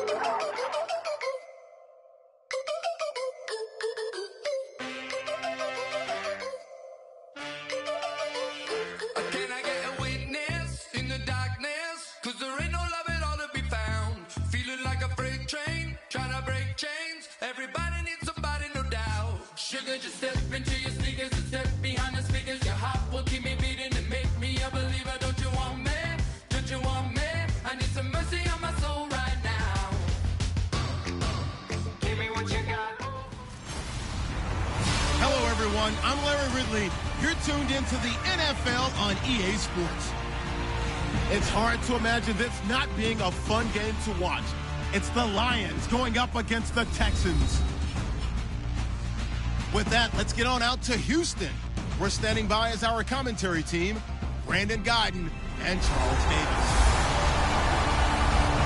Can I get a witness in the darkness? 'Cause there ain't no love at all to be found. Feeling like a freight train, trying to break chains. Everybody needs somebody, no doubt. Sugar, just step into your sneakers and step behind the speakers. Your heart will keep me beating and make me a believer. Don't you want me? Don't you want me? I need some mercy on my soul right now. Give me what you got. Hello, everyone. I'm Larry Ridley. You're tuned into the NFL on EA Sports. It's hard to imagine this not being a fun game to watch. It's the Lions going up against the Texans. With that, let's get on out to Houston. We're standing by as our commentary team, Brandon Guyton and Charles Davis.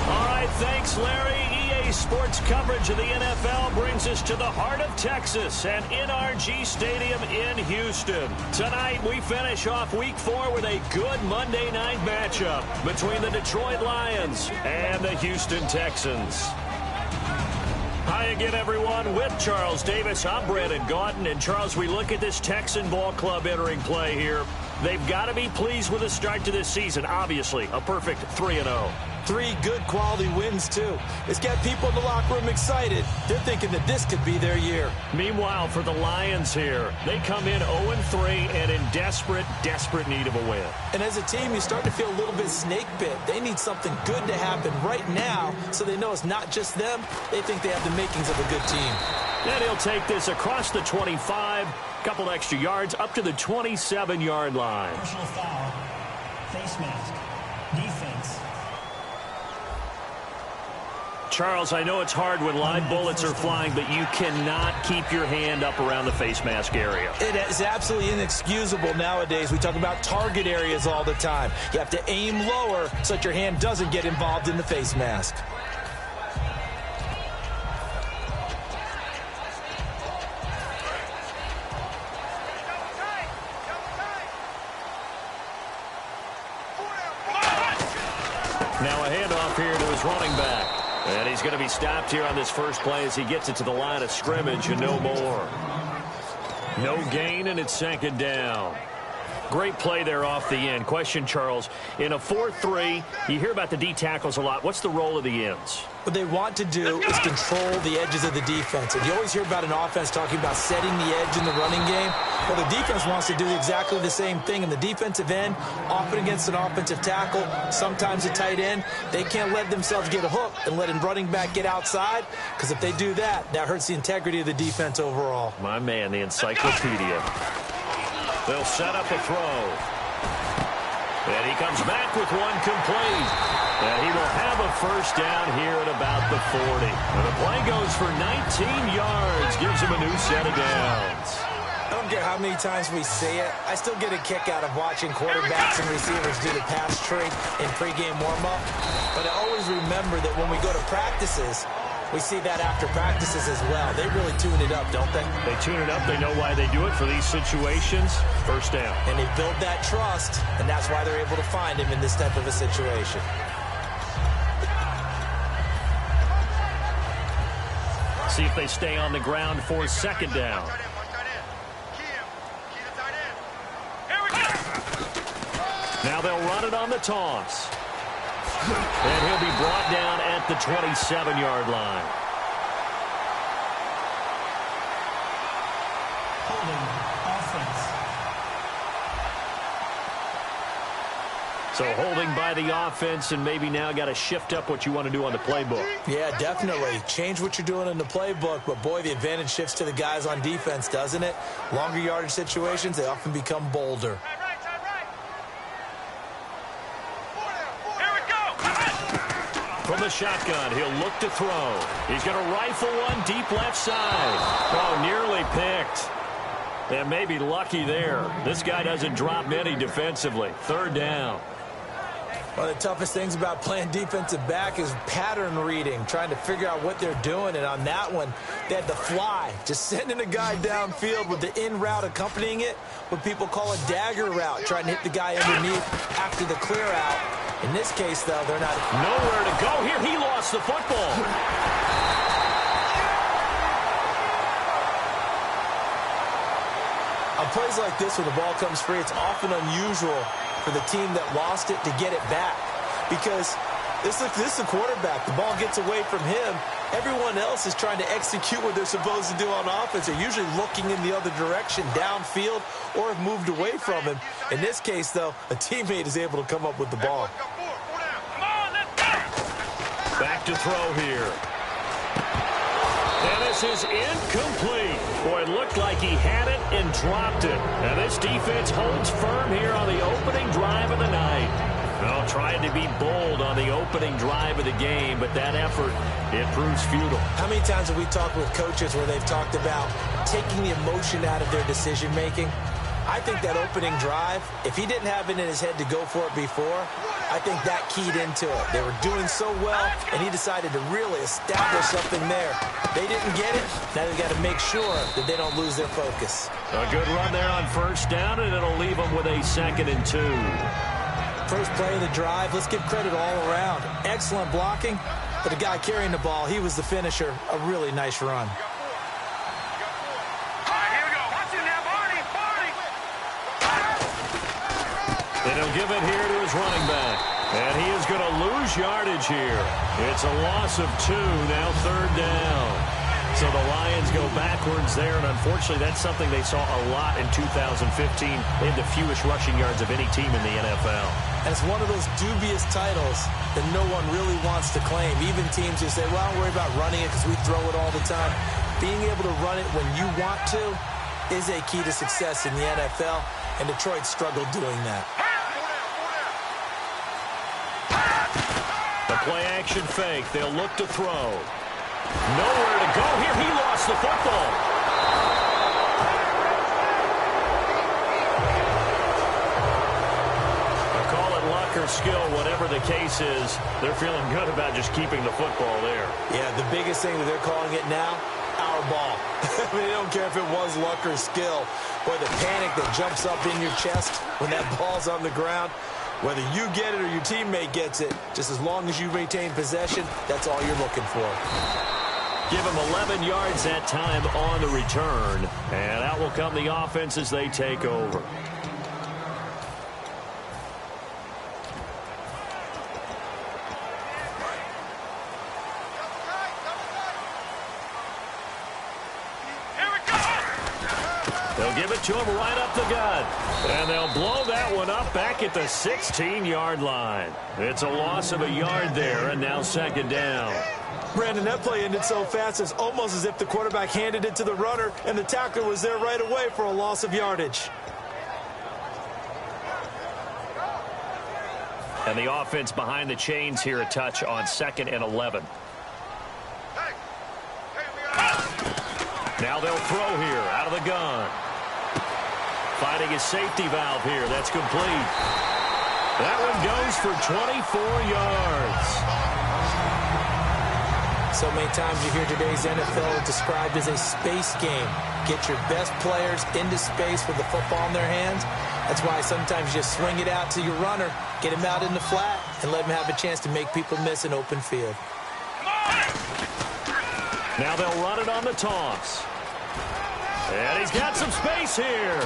All right, thanks, Larry. EA Sports coverage of the NFL brings us to the heart of Texas and NRG Stadium in Houston. Tonight, we finish off Week 4 with a good Monday night matchup between the Detroit Lions and the Houston Texans. Hi again, everyone. With Charles Davis, I'm Brandon Guyton. And, Charles, we look at this Texan ball club entering play here. They've got to be pleased with the start to this season. Obviously, a perfect 3-0. 3 good quality wins, too. It's got people in the locker room excited. They're thinking that this could be their year. Meanwhile, for the Lions here, they come in 0-3 and in desperate need of a win. And as a team, you start to feel a little bit snake bit. They need something good to happen right now so they know it's not just them. They think they have the makings of a good team. And he'll take this across the 25, couple extra yards, up to the 27-yard line. Personal foul, face mask, defense. Charles, I know it's hard when live bullets are flying, but you cannot keep your hand up around the face mask area. It is absolutely inexcusable nowadays. We talk about target areas all the time. You have to aim lower so that your hand doesn't get involved in the face mask. Now a handoff here to his running back. And he's going to be stopped here on this first play as he gets it to the line of scrimmage and no more. No gain, and it's second down. Great play there off the end. Question, Charles, in a 4-3, you hear about the D tackles a lot. What's the role of the ends? What they want to do is control the edges of the defense. And you always hear about an offense talking about setting the edge in the running game. Well, the defense wants to do exactly the same thing. In the defensive end, often against an offensive tackle, sometimes a tight end, they can't let themselves get a hook and let a running back get outside, because if they do that, that hurts the integrity of the defense overall. My man, the encyclopedia. They'll set up a throw. And he comes back with one complete. And he will have a first down here at about the 40. And the play goes for 19 yards. Gives him a new set of downs. I don't care how many times we say it, I still get a kick out of watching quarterbacks and receivers do the pass trick in pregame warm-up. But I always remember that when we go to practices, we see that after practices as well. They really tune it up, don't they? They tune it up. They know why they do it for these situations. First down. And they build that trust, and that's why they're able to find him in this type of a situation. See if they stay on the ground for second down. Now they'll run it on the toss. And he'll be brought down at the 27-yard line. Holding offense. So holding by the offense, and maybe now got to shift up what you want to do on the playbook. Yeah, definitely. Change what you're doing in the playbook, but boy, the advantage shifts to the guys on defense, doesn't it? Longer yardage situations, they often become bolder. From the shotgun, he'll look to throw. He's going to rifle one deep left side. Oh, nearly picked. And maybe lucky there. This guy doesn't drop many defensively. Third down. One of the toughest things about playing defensive back is pattern reading, trying to figure out what they're doing. And on that one, they had the fly, just sending a guy downfield with the in route accompanying it, what people call a dagger route, trying to hit the guy underneath after the clear out. In this case, though, they're not. Nowhere to go here. He lost the football. On plays like this, when the ball comes free, it's often unusual for the team that lost it to get it back. Because this is the quarterback. The ball gets away from him. Everyone else is trying to execute what they're supposed to do on offense. They're usually looking in the other direction, downfield, or have moved away from him. In this case, though, a teammate is able to come up with the ball. Back to throw here. And this is incomplete. Boy, it looked like he had it and dropped it. And this defense holds firm here on the opening drive of the night. Well, trying to be bold on the opening drive of the game, but that effort, it proves futile. How many times have we talked with coaches where they've talked about taking the emotion out of their decision-making? I think that opening drive, if he didn't have it in his head to go for it before, I think that keyed into it. They were doing so well, and he decided to really establish something there. They didn't get it. Now they've got to make sure that they don't lose their focus. A good run there on first down, and it'll leave them with a 2nd and 2. First play of the drive, let's give credit all around. Excellent blocking, but the guy carrying the ball, he was the finisher. A really nice run. And he'll give it here to his running back. And he is going to lose yardage here. It's a loss of 2, now 3rd down. So the Lions go backwards there, and unfortunately that's something they saw a lot in 2015. They had the fewest rushing yards of any team in the NFL. And it's one of those dubious titles that no one really wants to claim. Even teams who say, well, don't worry about running it because we throw it all the time. Being able to run it when you want to is a key to success in the NFL, and Detroit struggled doing that. The play-action fake. They'll look to throw. Nowhere to go here. He lost the football. Call it luck or skill, whatever the case is. They're feeling good about just keeping the football there. Yeah, the biggest thing that they're calling it now, our ball. I mean, they don't care if it was luck or skill. Boy, the panic that jumps up in your chest when that ball's on the ground, whether you get it or your teammate gets it, just as long as you retain possession, that's all you're looking for. Give him 11 yards that time on the return. And out will come the offense as they take over. They'll give it to him right up the gut. And they'll blow that one up back at the 16-yard line. It's a loss of a yard there, and now 2nd down. Brandon, that play ended so fast, it's almost as if the quarterback handed it to the runner, and the tackler was there right away for a loss of yardage. And the offense behind the chains here a touch on 2nd and 11. Now they'll throw here out of the gun. Finding his safety valve here. That's complete. That one goes for 24 yards. So many times you hear today's NFL described as a space game. Get your best players into space with the football in their hands. That's why sometimes you swing it out to your runner, get him out in the flat, and let him have a chance to make people miss an open field. Now they'll run it on the toss. And he's got some space here.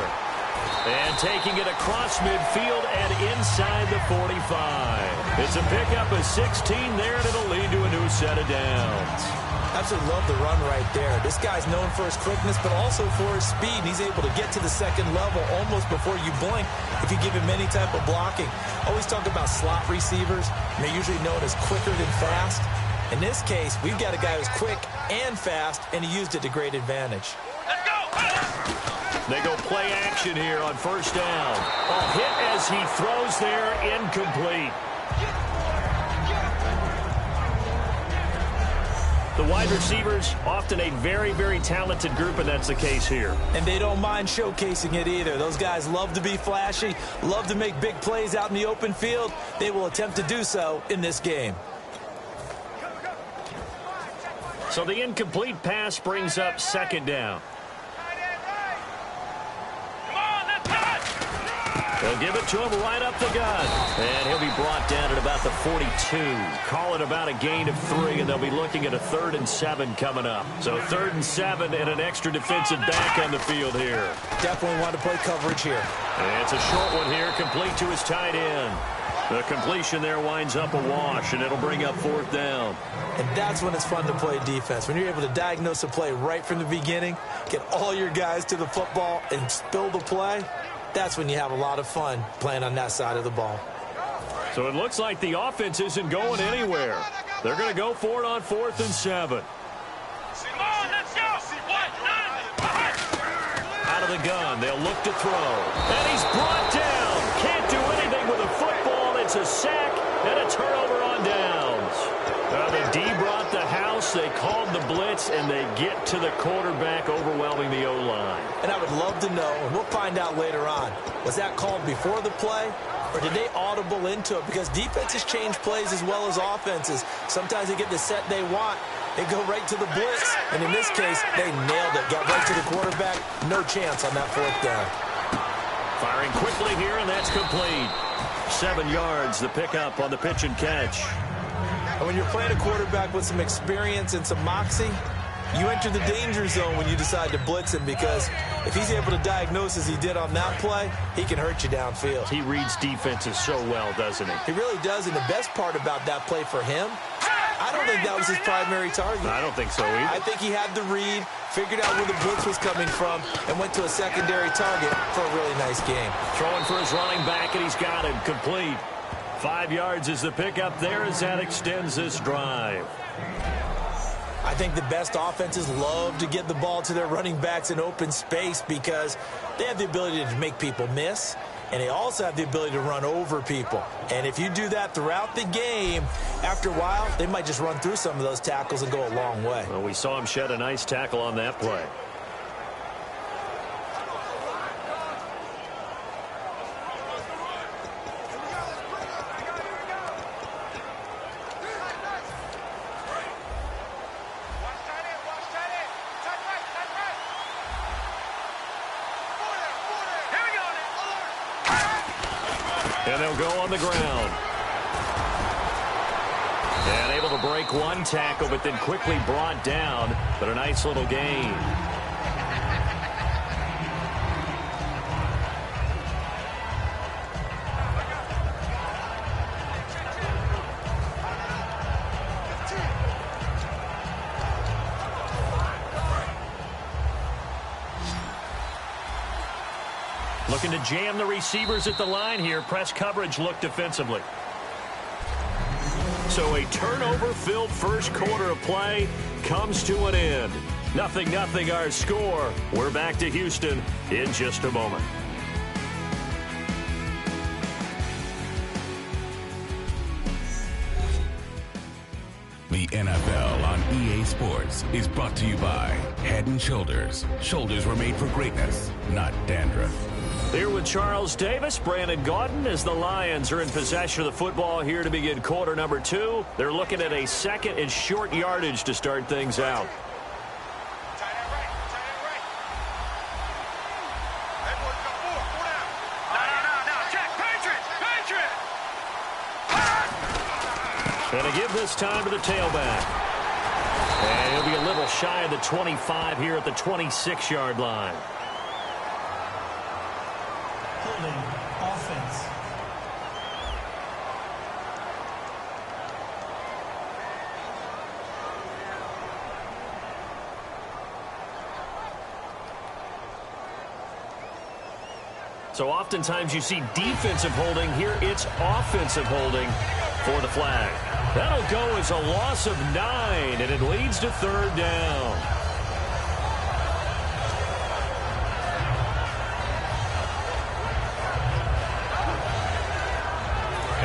And taking it across midfield and inside the 45. It's a pickup of 16 there, and it'll lead to a new set of downs. Absolutely love the run right there. This guy's known for his quickness, but also for his speed. And he's able to get to the 2nd level almost before you blink if you give him any type of blocking. Always talk about slot receivers, and they're usually known as quicker than fast. In this case, we've got a guy who's quick and fast, and he used it to great advantage. Let's go! They go play action here on 1st down. A hit as he throws there, incomplete. The wide receivers, often a very, very talented group, and that's the case here. And they don't mind showcasing it either. Those guys love to be flashy, love to make big plays out in the open field. They will attempt to do so in this game. So the incomplete pass brings up 2nd down. They'll give it to him right up the gut. And he'll be brought down at about the 42. Call it about a gain of 3, and they'll be looking at a 3rd and 7 coming up. So 3rd and 7 and an extra defensive back on the field here. Definitely want to play coverage here. And it's a short one here, complete to his tight end. The completion there winds up a wash, and it'll bring up 4th down. And that's when it's fun to play defense. When you're able to diagnose a play right from the beginning, get all your guys to the football, and spill the play, that's when you have a lot of fun playing on that side of the ball. So it looks like the offense isn't going anywhere. They're going to go for it on 4th and 7. Out of the gun, they'll look to throw. And he's brought down. Can't do anything with a football. It's a sack and a turnover on downs. The D brought the house. They called the blitz, and they get to the quarterback, overwhelming the O-line. And I would love to know, and we'll find out later on, was that called before the play, or did they audible into it? Because defenses change plays as well as offenses. Sometimes they get the set they want. They go right to the blitz, and in this case, they nailed it. Got right to the quarterback. No chance on that 4th down. Firing quickly here, and that's complete. 7 yards, the pickup on the pitch and catch. And when you're playing a quarterback with some experience and some moxie, you enter the danger zone when you decide to blitz him, because if he's able to diagnose as he did on that play, he can hurt you downfield. He reads defenses so well, doesn't he? He really does, and the best part about that play for him, I don't think that was his primary target. I don't think so either. I think he had the read, figured out where the blitz was coming from, and went to a secondary target for a really nice game. Throwing for his running back, and he's got him complete. 5 yards is the pickup there as that extends this drive. I think the best offenses love to get the ball to their running backs in open space because they have the ability to make people miss, and they also have the ability to run over people. And if you do that throughout the game, after a while, they might just run through some of those tackles and go a long way. Well, we saw him shed a nice tackle on that play. And they'll go on the ground. And able to break one tackle, but then quickly brought down. But a nice little gain. Looking to jam the receivers at the line here. Press coverage look defensively. So a turnover-filled first quarter of play comes to an end. 0-0 our score. We're back to Houston in just a moment. The NFL on EA Sports is brought to you by Head & Shoulders. Shoulders were made for greatness, not dandruff. Here with Charles Davis, Brandon Gaudin, as the Lions are in possession of the football here to begin quarter number 2. They're looking at a second and short yardage to start things out. And to give this time to the tailback. And he'll be a little shy of the 25 here at the 26-yard line. Holding offense. So oftentimes you see defensive holding. Here it's offensive holding for the flag. That'll go as a loss of 9, and it leads to third down.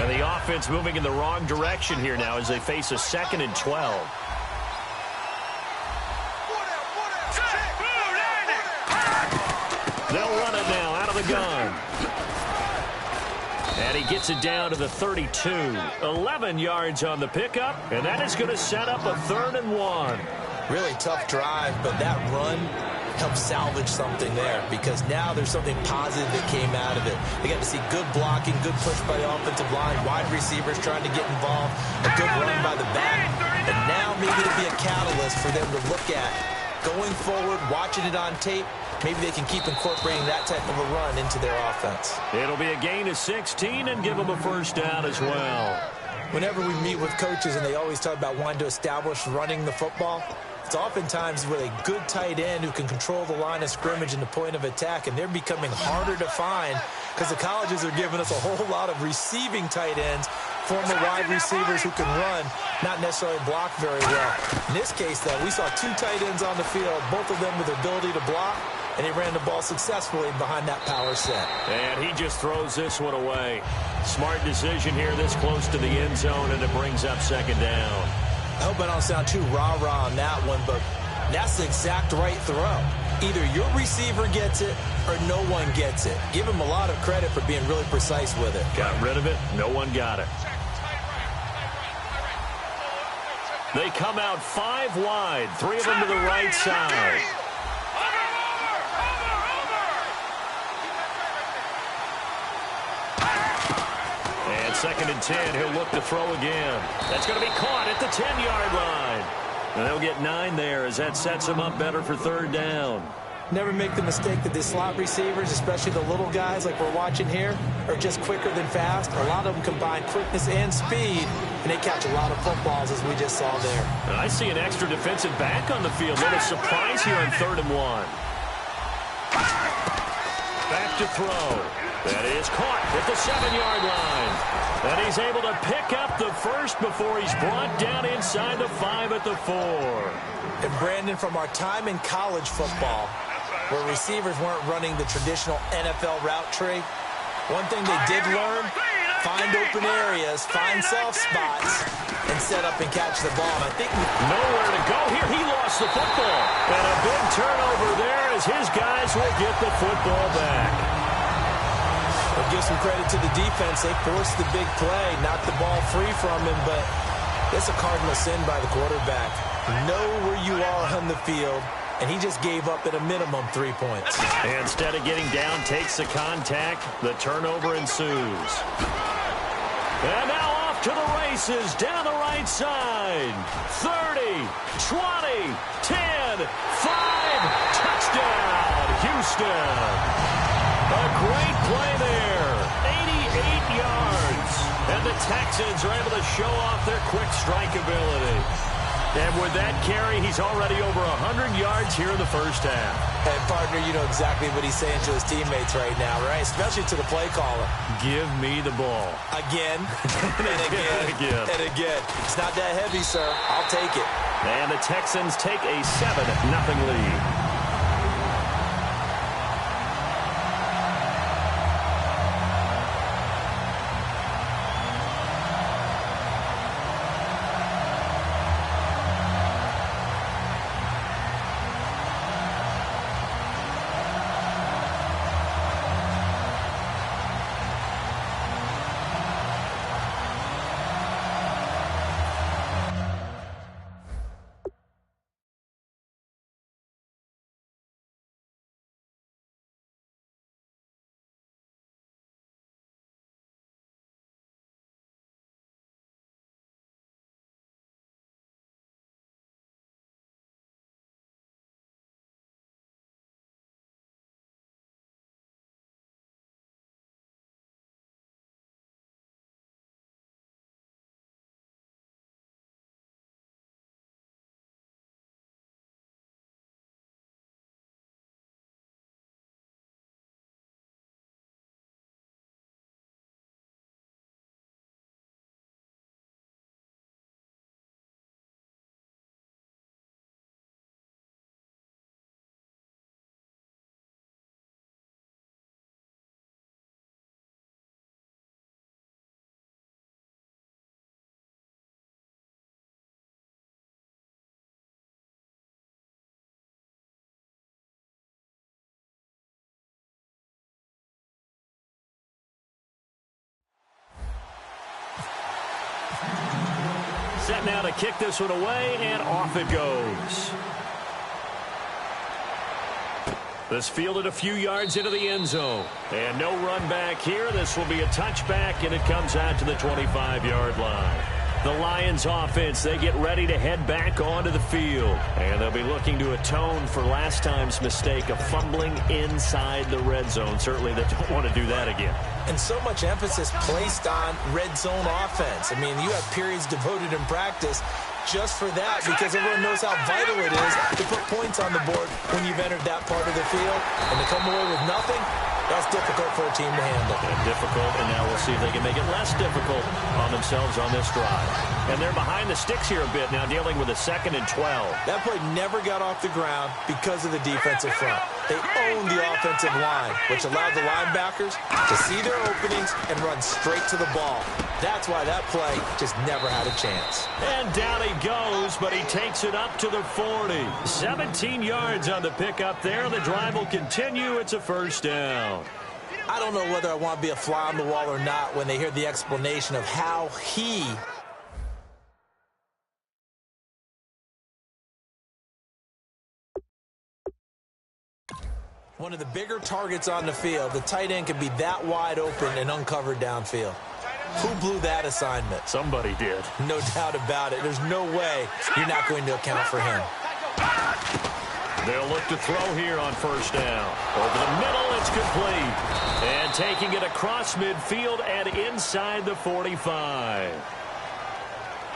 And the offense moving in the wrong direction here now as they face a 2nd and 12. They'll run it now out of the gun. And he gets it down to the 32. 11 yards on the pickup, and that is going to set up a 3rd and 1. Really tough drive, but that run help salvage something there, because now there's something positive that came out of it. They got to see good blocking, good push by the offensive line, wide receivers trying to get involved, a good run by the back, and now maybe it'll be a catalyst for them to look at going forward, watching it on tape. Maybe they can keep incorporating that type of a run into their offense. It'll be a gain of 16 and give them a first down as well. Whenever we meet with coaches and they always talk about wanting to establish running the football, it's oftentimes with a good tight end who can control the line of scrimmage and the point of attack, and they're becoming harder to find because the colleges are giving us a whole lot of receiving tight ends, former wide receivers who can run, not necessarily block very well. In this case, though, we saw two tight ends on the field, both of them with the ability to block, and he ran the ball successfully behind that power set. And he just throws this one away. Smart decision here this close to the end zone, and it brings up second down. I hope I don't sound too rah-rah on that one, but that's the exact right throw. Either your receiver gets it or no one gets it. Give him a lot of credit for being really precise with it. Got rid of it. No one got it. They come out 5 wide, 3 of them to the right side. And 2nd and 10, he'll look to throw again. That's going to be caught at the 10-yard line. And they'll get 9 there as that sets them up better for 3rd down. Never make the mistake that the slot receivers, especially the little guys like we're watching here, are just quicker than fast. A lot of them combine quickness and speed, and they catch a lot of footballs, as we just saw there. I see an extra defensive back on the field. Little surprise here on 3rd and 1. Back to throw. That is caught at the 7-yard line. And he's able to pick up the first before he's brought down inside the 5 at the 4. And Brandon, from our time in college football, where receivers weren't running the traditional NFL route tree, one thing they did learn, find open areas, find soft spots, and set up and catch the ball. And I think nowhere to go here. He lost the football. And a big turnover there as his guys will get the football back. We'll give some credit to the defense. They forced the big play, knocked the ball free from him, but it's a cardinal sin by the quarterback. Know where you are on the field, and he just gave up at a minimum 3 points. Instead of getting down, takes the contact. The turnover ensues. And now off to the races down the right side. 30, 20, 10, 5, touchdown, Houston. A great play there, 88 yards. And the Texans are able to show off their quick strike ability. And with that carry, he's already over 100 yards here in the first half. And, partner, you know exactly what he's saying to his teammates right now, right? Especially to the play caller. Give me the ball. Again, and again, and again. It's not that heavy, sir. I'll take it. And the Texans take a 7-0 lead. Set now to kick this one away, and off it goes. This fielded a few yards into the end zone. And no run back here. This will be a touchback, and it comes out to the 25-yard line. The Lions offense, they get ready to head back onto the field. And they'll be looking to atone for last time's mistake of fumbling inside the red zone. Certainly they don't want to do that again. And so much emphasis placed on red zone offense. I mean, you have periods devoted in practice just for that, because everyone knows how vital it is to put points on the board when you've entered that part of the field. And to come away with nothing, that's difficult for a team to handle. And difficult, and now we'll see if they can make it less difficult on themselves on this drive. And they're behind the sticks here a bit now, dealing with a 2nd and 12. That play never got off the ground because of the defensive front. They owned the offensive line, which allowed the linebackers to see their openings and run straight to the ball. That's why that play just never had a chance. And down he goes, but he takes it up to the 40. 17 yards on the pickup there. The drive will continue. It's a first down. I don't know whether I want to be a fly on the wall or not when they hear the explanation of how he... One of the bigger targets on the field, the tight end can be that wide open and uncovered downfield. Who blew that assignment? Somebody did. No doubt about it. There's no way you're not going to account for him. They'll look to throw here on first down. Over the middle, it's complete. And taking it across midfield and inside the 45.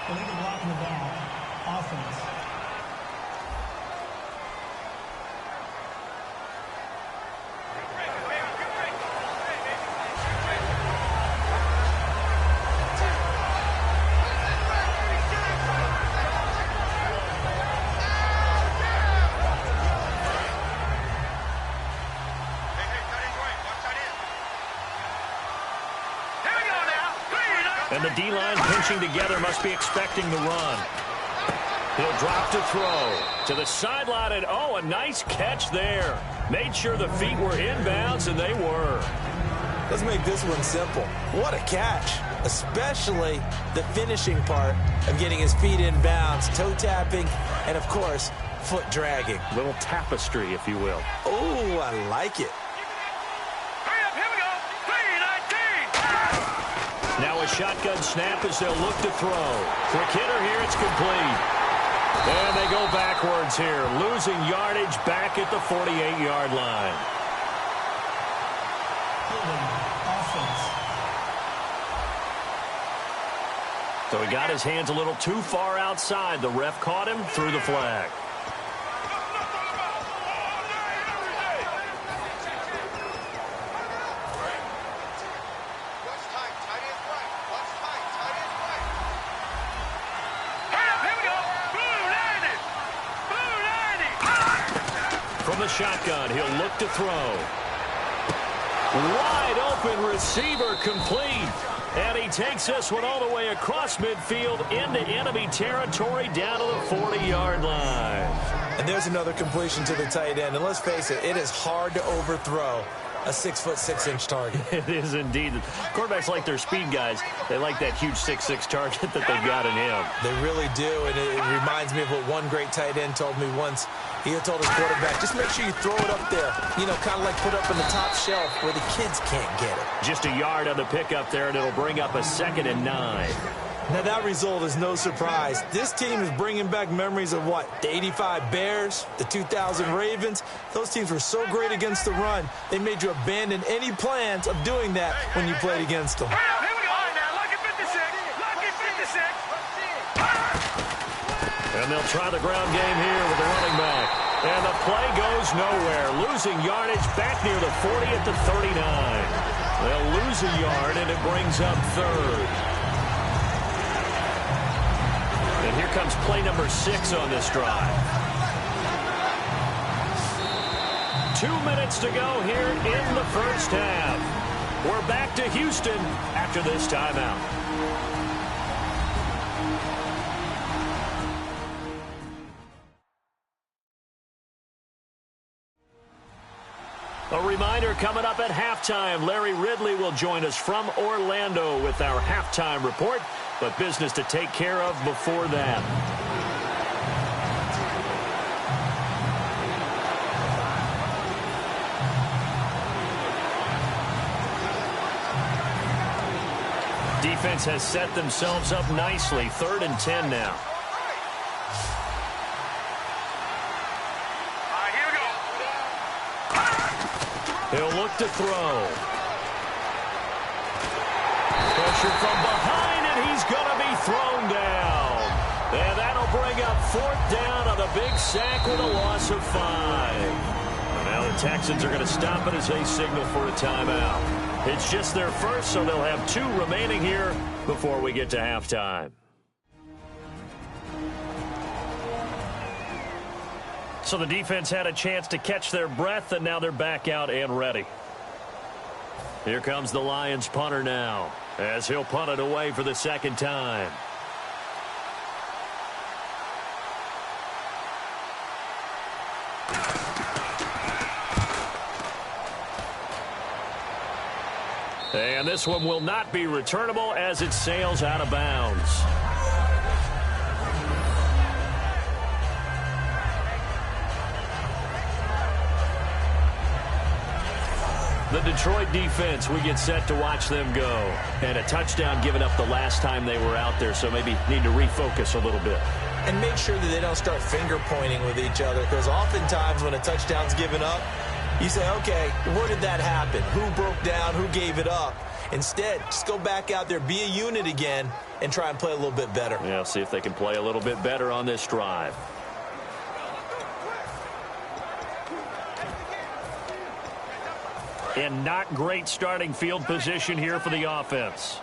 Illegal blocking the ball. Offense. And the D-line pinching together must be expecting the run. He'll drop to throw. To the sideline, and oh, a nice catch there. Made sure the feet were inbounds, and they were. Let's make this one simple. What a catch. Especially the finishing part of getting his feet in bounds, toe tapping, and of course, foot dragging. Little tapestry, if you will. Oh, I like it. Now a shotgun snap as they'll look to throw. Quick hitter here, it's complete. And they go backwards here, losing yardage back at the 48-yard line. So he got his hands a little too far outside. The ref caught him, threw the flag. From the shotgun, he'll look to throw. Wide open receiver complete. And he takes this one all the way across midfield into enemy territory down to the 40-yard line. And there's another completion to the tight end. And let's face it, it is hard to overthrow a 6'6" target. It is indeed. Quarterbacks like their speed guys. They like that huge 6'6" target that they've got in him. They really do, and it reminds me of what one great tight end told me once. He had told his quarterback, just make sure you throw it up there. You know, kind of like put up in the top shelf where the kids can't get it. Just a yard on the pickup there, and it'll bring up a 2nd and 9. Now, that result is no surprise. This team is bringing back memories of what? The 85 Bears, the 2000 Ravens. Those teams were so great against the run, they made you abandon any plans of doing that when you played against them. And they'll try the ground game here with the running back. And the play goes nowhere. Losing yardage back near the 40 at the 39. They'll lose a yard, and it brings up 3rd. And here comes play number 6 on this drive. 2 minutes to go here in the first half. We're back to Houston after this timeout. A reminder coming up at halftime. Larry Ridley will join us from Orlando with our halftime report, but business to take care of before that. defense has set themselves up nicely. 3rd and 10 now. He'll look to throw. Pressure from behind, and he's going to be thrown down. And that'll bring up 4th down on a big sack with a loss of 5. Now the Texans are going to stop it as they signal for a timeout. It's just their first, so they'll have 2 remaining here before we get to halftime. So the defense had a chance to catch their breath, and now they're back out and ready. Here comes the Lions punter now, as he'll punt it away for the 2nd time. And this one will not be returnable as it sails out of bounds. The Detroit defense, we get set to watch them go. And a touchdown given up the last time they were out there, so maybe need to refocus a little bit. And make sure that they don't start finger pointing with each other, because oftentimes when a touchdown's given up, you say, okay, where did that happen? Who broke down? Who gave it up? Instead, just go back out there, be a unit again, and try and play a little bit better. Yeah, see if they can play a little bit better on this drive. And not great starting field position here for the offense.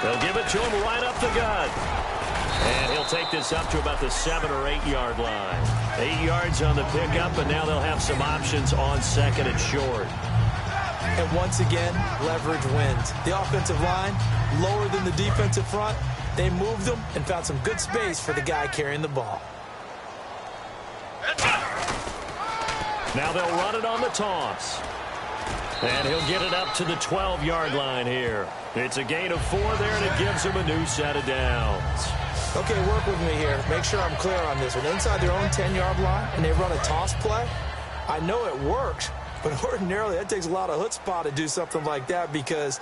They'll give it to him right up the gut. And he'll take this up to about the 7 or 8 yard line. 8 yards on the pickup, and now they'll have some options on 2nd and short. And once again, leverage wins. The offensive line, lower than the defensive front. They moved them and found some good space for the guy carrying the ball. Now they'll run it on the toss. And he'll get it up to the 12-yard line here. It's a gain of 4 there, and it gives him a new set of downs. Okay, work with me here. Make sure I'm clear on this one. Inside their own 10-yard line, and they run a toss play. I know it works, but ordinarily that takes a lot of chutzpah to do something like that, because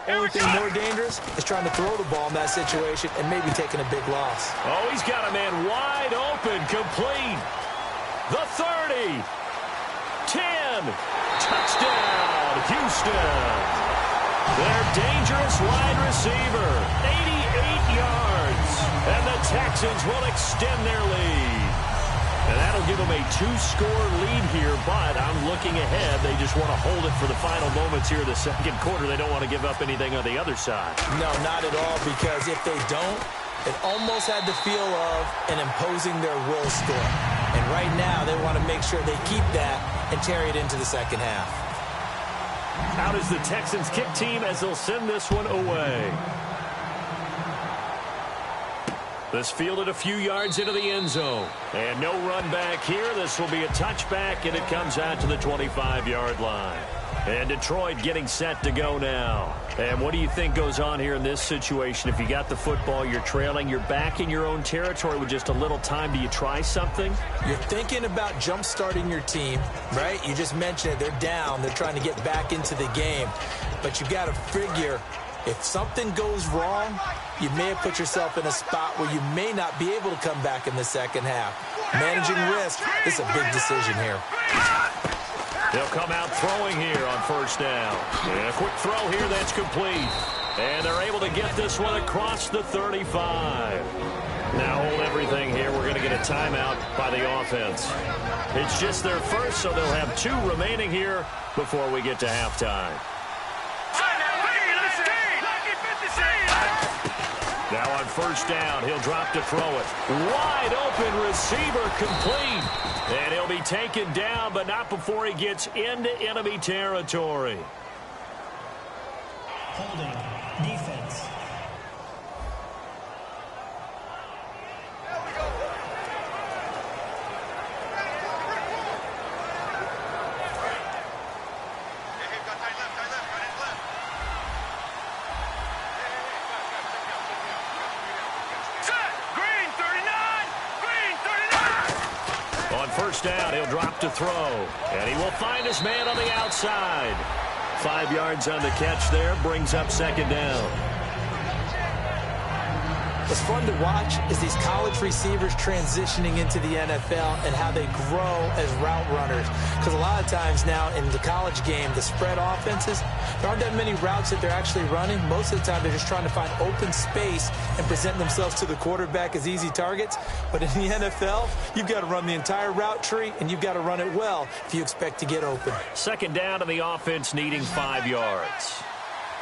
the only thing more dangerous is trying to throw the ball in that situation and maybe taking a big loss. Oh, he's got a man wide open, complete. The 30. 10. Touchdown, Houston. Their dangerous wide receiver, 88 yards. And the Texans will extend their lead. And that'll give them a 2-score lead here, but I'm looking ahead. They just want to hold it for the final moments here in the 2nd quarter. They don't want to give up anything on the other side. No, not at all, because if they don't, it almost had the feel of an imposing their will score. And right now, they want to make sure they keep that and carry it into the 2nd half. Out is the Texans kick team as they'll send this one away. This fielded a few yards into the end zone. And no run back here. This will be a touchback, and it comes out to the 25-yard line. And Detroit getting set to go now. And what do you think goes on here in this situation? If you got the football, you're trailing, you're back in your own territory with just a little time. Do you try something? You're thinking about jump-starting your team, right? You just mentioned it. They're down. They're trying to get back into the game. But you got to figure, if something goes wrong, you may have put yourself in a spot where you may not be able to come back in the 2nd half. Managing risk is a big decision here. They'll come out throwing here on 1st down. And a quick throw here that's complete. And they're able to get this one across the 35. Now hold everything here. We're going to get a timeout by the offense. It's just their first, so they'll have 2 remaining here before we get to halftime. Now on 1st down, he'll drop to throw it. Wide open receiver, complete. And he'll be taken down, but not before he gets into enemy territory. Holding, defense. On 1st down, he'll drop to throw. And he will find his man on the outside. 5 yards on the catch there, brings up second down. What's fun to watch is these college receivers transitioning into the NFL and how they grow as route runners. Because a lot of times now in the college game, the spread offenses, there aren't that many routes that they're actually running. Most of the time, they're just trying to find open space and present themselves to the quarterback as easy targets. But in the NFL, you've got to run the entire route tree, and you've got to run it well if you expect to get open. Second down, and the offense needing 5 yards.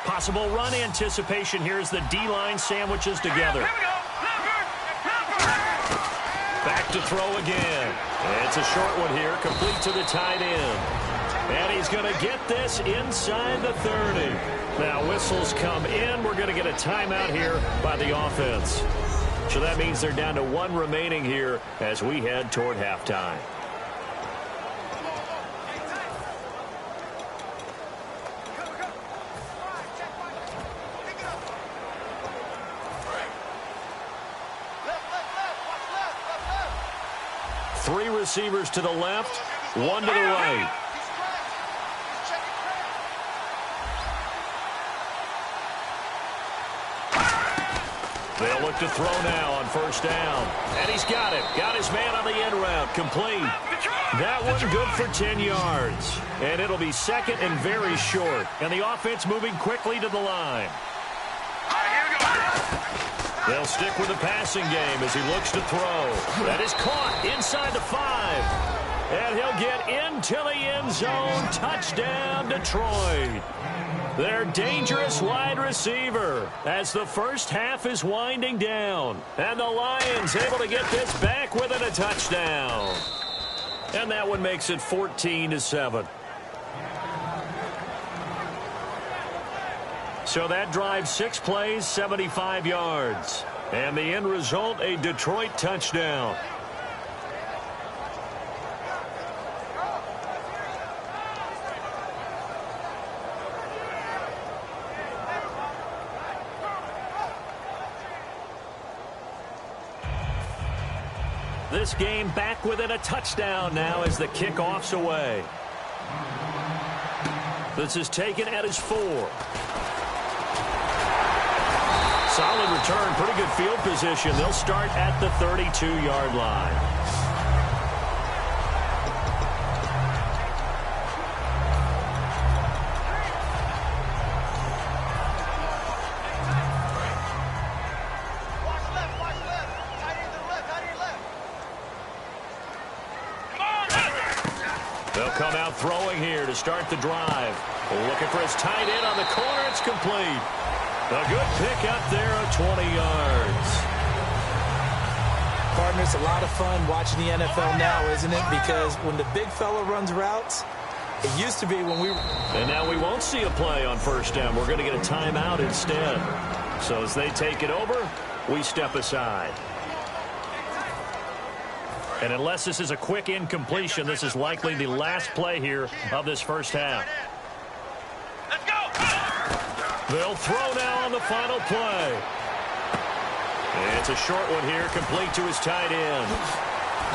Possible run anticipation here as the D-line sandwiches together. Back to throw again. It's a short one here, complete to the tight end. And he's going to get this inside the 30. Now whistles come in. We're going to get a timeout here by the offense. So that means they're down to 1 remaining here as we head toward halftime. Three receivers to the left, 1 to the right. They'll look to throw now on first down. And he's got it. Got his man on the end route. Complete. That one good for 10 yards. And it'll be second and very short. And the offense moving quickly to the line. They'll stick with the passing game as he looks to throw. That is caught inside the 5. And he'll get into the end zone. Touchdown, Detroit. Their dangerous wide receiver as the first half is winding down. And the Lions able to get this back within a touchdown. And that one makes it 14-7. So that drive, 6 plays, 75 yards. And the end result, a Detroit touchdown. This game back within a touchdown now as the kickoff's away. This is taken at his 4. Solid return, pretty good field position. They'll start at the 32-yard line. They'll come out throwing here to start the drive. Looking for his tight end on the corner. It's complete. A good pick up there of 20 yards. Partner, it's a lot of fun watching the NFL now, isn't it? Because when the big fella runs routes, it used to be when we... And now we won't see a play on first down. We're going to get a timeout instead. So as they take it over, we step aside. And unless this is a quick incompletion, this is likely the last play here of this first half. They'll throw now on the final play. It's a short one here, complete to his tight end.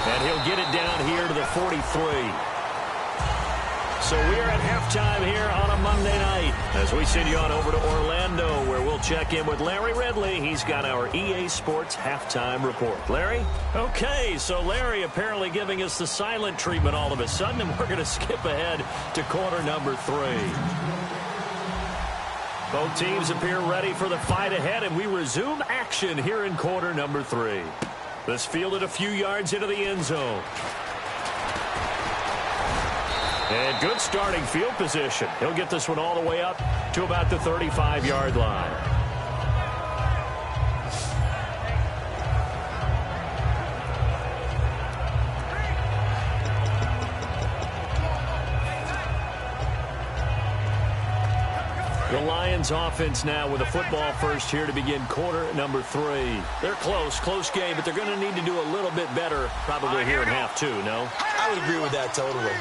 And he'll get it down here to the 43. So we are at halftime here on a Monday night as we send you on over to Orlando, where we'll check in with Larry Ridley. He's got our EA Sports halftime report. Larry? Okay, so Larry apparently giving us the silent treatment all of a sudden, and we're going to skip ahead to quarter number 3. Both teams appear ready for the fight ahead, and we resume action here in quarter number 3. This fielded a few yards into the end zone. And good starting field position. He'll get this one all the way up to about the 35-yard line. The Lions offense now with a football first here to begin quarter number 3. They're close game, but they're going to need to do a little bit better probably here in half 2, no? I would agree with that totally.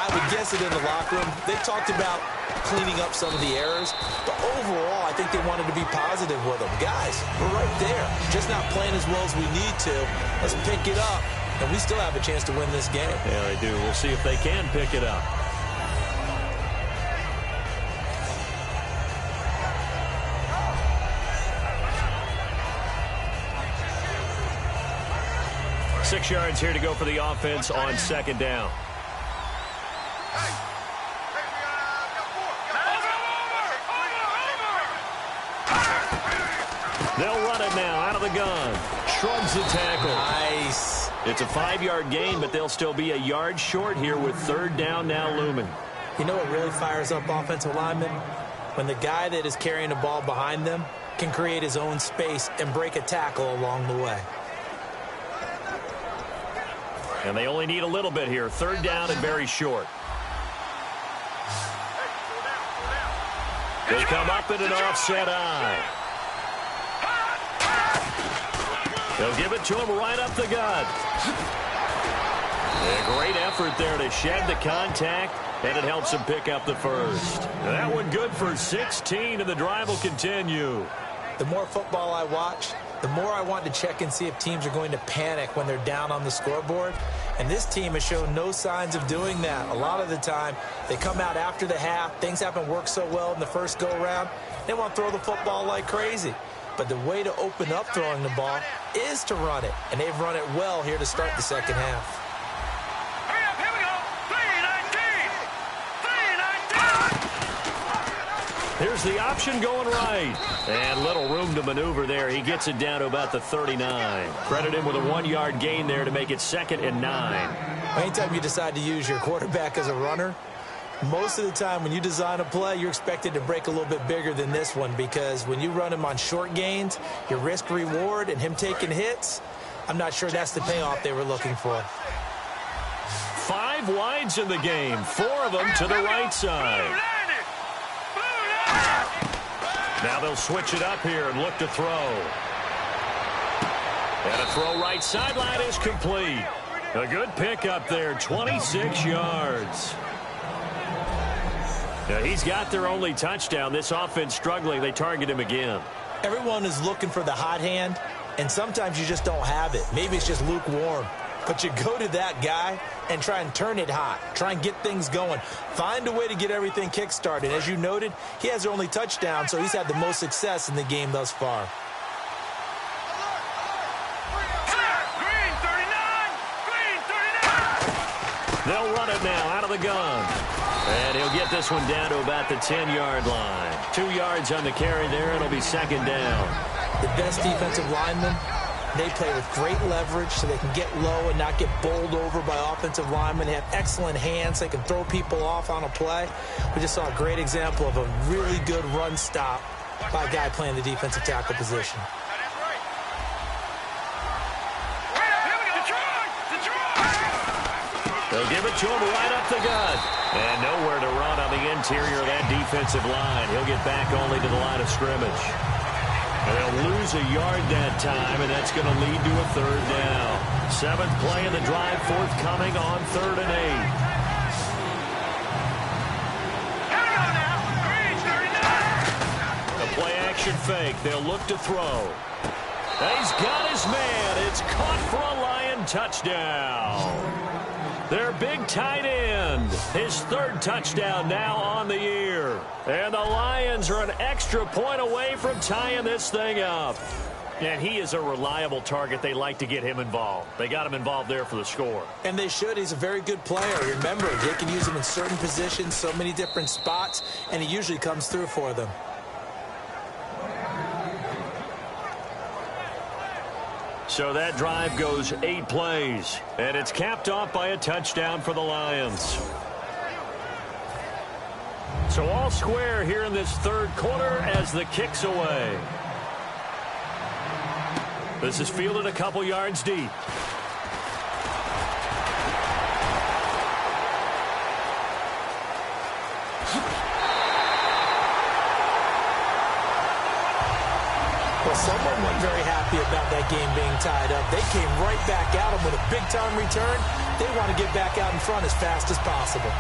I would guess it in the locker room. They talked about cleaning up some of the errors, but overall, I think they wanted to be positive with them. Guys, we're right there. Just not playing as well as we need to. Let's pick it up, and we still have a chance to win this game. Yeah, they do. We'll see if they can pick it up. 6 yards here to go for the offense on second down. They'll run it now out of the gun. Shrugs the tackle. Nice. It's a 5-yard gain, but they'll still be a yard short here with third down now looming. You know what really fires up offensive linemen? When the guy that is carrying the ball behind them can create his own space and break a tackle along the way. And they only need a little bit here. Third down and very short. They come up in an offset eye. They'll give it to him right up the gut. A great effort there to shed the contact, and it helps him pick up the first. That one good for 16, and the drive will continue. The more football I watch, the more I want to check and see if teams are going to panic when they're down on the scoreboard. And this team has shown no signs of doing that. A lot of the time, they come out after the half. Things haven't worked so well in the first go-around. They want to throw the football like crazy. But the way to open up throwing the ball is to run it. And they've run it well here to start the second half. Here we go. 319. Here's the option going right. And little room to maneuver there. He gets it down to about the 39. Credit him with a 1-yard gain there to make it 2nd and 9. Anytime you decide to use your quarterback as a runner, most of the time when you design a play, you're expected to break a little bit bigger than this one, because when you run him on short gains, your risk-reward and him taking hits, I'm not sure that's the payoff they were looking for. 5 wides in the game, 4 of them to the right side. Now they'll switch it up here and look to throw. And a throw right sideline is complete. A good pickup there, 26 yards. Now he's got their only touchdown. This offense struggling. They target him again. Everyone is looking for the hot hand, and sometimes you just don't have it. Maybe it's just lukewarm. But you go to that guy and try and turn it hot. Try and get things going. Find a way to get everything kick-started. As you noted, he has their only touchdown, so he's had the most success in the game thus far. Green 39. They'll run it now out of the gun. And he'll get this one down to about the 10-yard line. 2 yards on the carry there. It'll be 2nd down. The best defensive linemen, they play with great leverage so they can get low and not get bowled over by offensive linemen. They have excellent hands. They can throw people off on a play. We just saw a great example of a really good run stop by a guy playing the defensive tackle position. They'll give it to him right up the gut. And nowhere to run on the interior of that defensive line. He'll get back only to the line of scrimmage. And they'll lose a yard that time, and that's going to lead to a 3rd down. 7th play of the drive forthcoming on 3rd and 8. A play-action fake. They'll look to throw. And he's got his man. It's caught for a Lion touchdown. Their big tight end, his 3rd touchdown now on the year. And the Lions are an extra point away from tying this thing up. And he is a reliable target. They like to get him involved. They got him involved there for the score. And they should. He's a very good player. Remember, they can use him in certain positions, so many different spots, and he usually comes through for them. So that drive goes 8 plays, and it's capped off by a touchdown for the Lions. So all square here in this 3rd quarter as the kick's away. This is fielded a couple yards deep. Well, someone wasn't very happy about that game being tied up. They came right back at him with a big-time return. They want to get back out in front as fast as possible.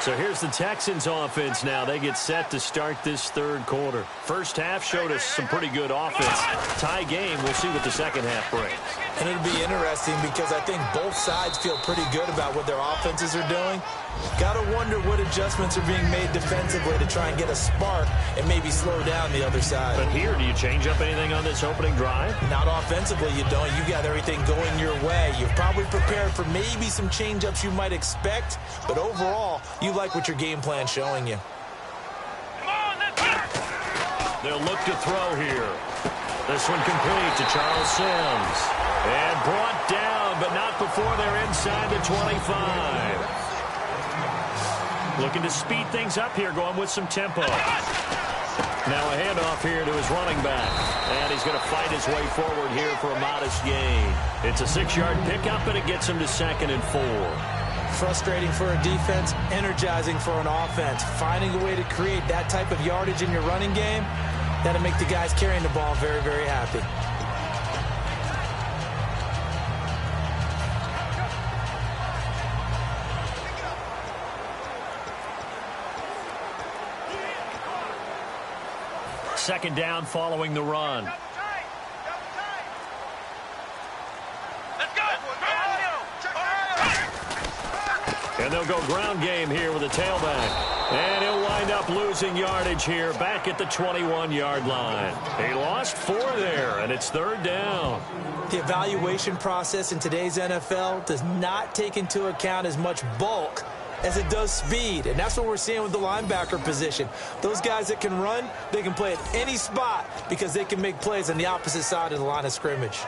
So here's the Texans offense now. They get set to start this third quarter. First half showed us some pretty good offense. Tie game. We'll see what the second half brings. And it'll be interesting because I think both sides feel pretty good about what their offenses are doing. Got to wonder what adjustments are being made defensively to try and get a spark and maybe slow down the other side. But here, do you change up anything on this opening drive? Not offensively, you don't. You got everything going your way. You've probably prepared for maybe some change-ups you might expect, but overall, you like what your game plan's showing you. They'll look to throw here. This one complete to Charles Sims. And brought down, but not before they're inside the 25. Looking to speed things up here, going with some tempo. Now a handoff here to his running back. And he's going to fight his way forward here for a modest gain. It's a 6-yard pickup, and it gets him to 2nd and 4. Frustrating for a defense, energizing for an offense. Finding a way to create that type of yardage in your running game, that'll make the guys carrying the ball very, very happy. Second down following the run. And they'll go ground game here with a tailback. And he'll wind up losing yardage here back at the 21-yard line. He lost 4 there, and it's 3rd down. The evaluation process in today's NFL does not take into account as much bulk as it does speed, and that's what we're seeing with the linebacker position. Those guys that can run, they can play at any spot because they can make plays on the opposite side of the line of scrimmage.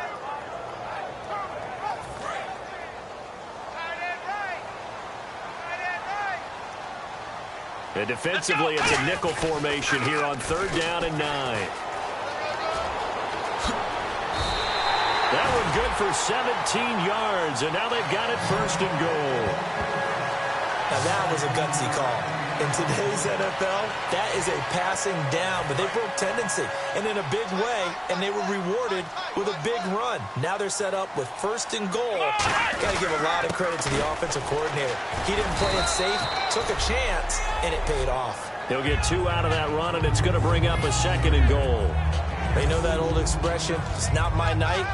And defensively, it's a nickel formation here on 3rd down and 9. That one good for 17 yards, and now they've got it 1st and goal. Now that was a gutsy call. In today's NFL, that is a passing down, but they broke tendency and in a big way, and they were rewarded with a big run. Now they're set up with 1st and goal. Got to give a lot of credit to the offensive coordinator. He didn't play it safe, took a chance, and it paid off. He'll get 2 out of that run, and it's going to bring up a 2nd and goal. They know that old expression, it's not my night.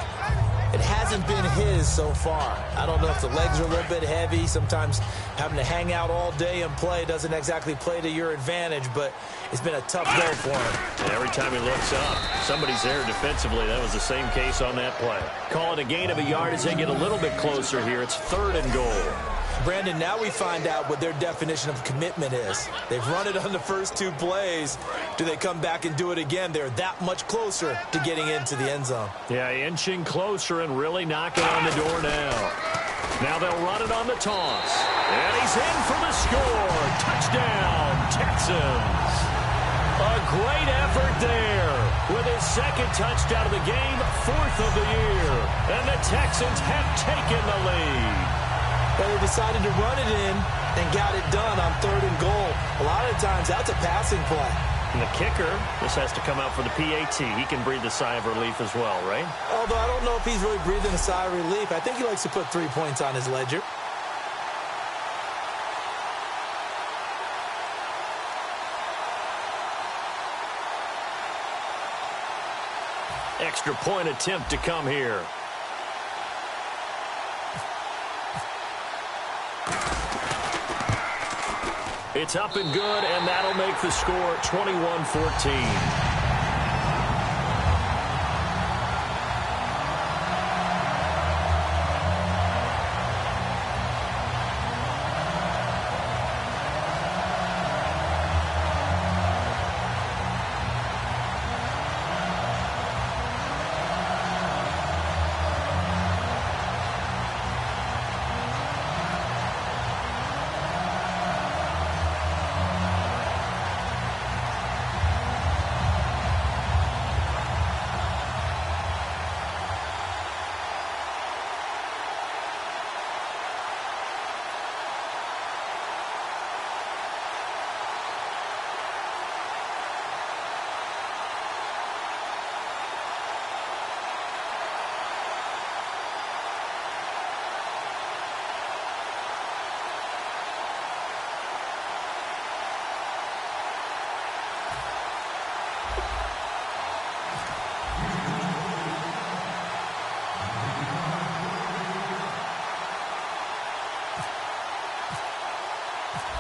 It hasn't been his so far. I don't know if the legs are a little bit heavy. Sometimes having to hang out all day and play doesn't exactly play to your advantage, but it's been a tough go for him. Every time he looks up, somebody's there defensively. That was the same case on that play. Call it a gain of a yard as they get a little bit closer here. It's 3rd and goal. Brandon, now we find out what their definition of commitment is. They've run it on the first 2 plays. Do they come back and do it again? They're that much closer to getting into the end zone. Yeah, inching closer and really knocking on the door now. Now they'll run it on the toss. And he's in for the score. Touchdown, Texans. A great effort there with his 2nd touchdown of the game, 4th of the year. And the Texans have taken the lead. Well, they decided to run it in and got it done on 3rd and goal. A lot of times, that's a passing play. And the kicker, this has to come out for the PAT. He can breathe a sigh of relief as well, right? Although I don't know if he's really breathing a sigh of relief. I think he likes to put 3 points on his ledger. Extra point attempt to come here. It's up and good, and that'll make the score 21-14.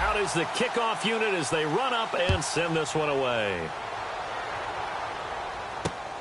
Out is the kickoff unit as they run up and send this one away.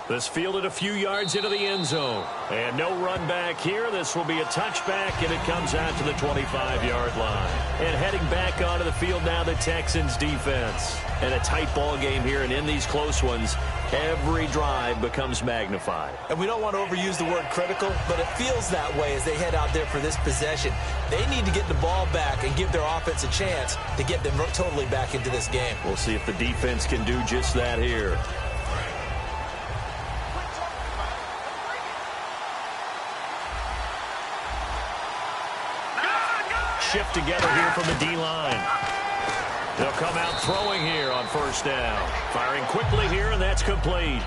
This fielded a few yards into the end zone. And no run back here. This will be a touchback, and it comes out to the 25-yard line. And heading back onto the field now, the Texans defense. And a tight ball game here, and in these close ones, every drive becomes magnified. And we don't want to overuse the word critical, but it feels that way as they head out there for this possession. They need to get the ball back and give their offense a chance to get them totally back into this game. We'll see if the defense can do just that here. Shift together here from the D-line. They'll come out throwing here on first down. Firing quickly here, and that's complete.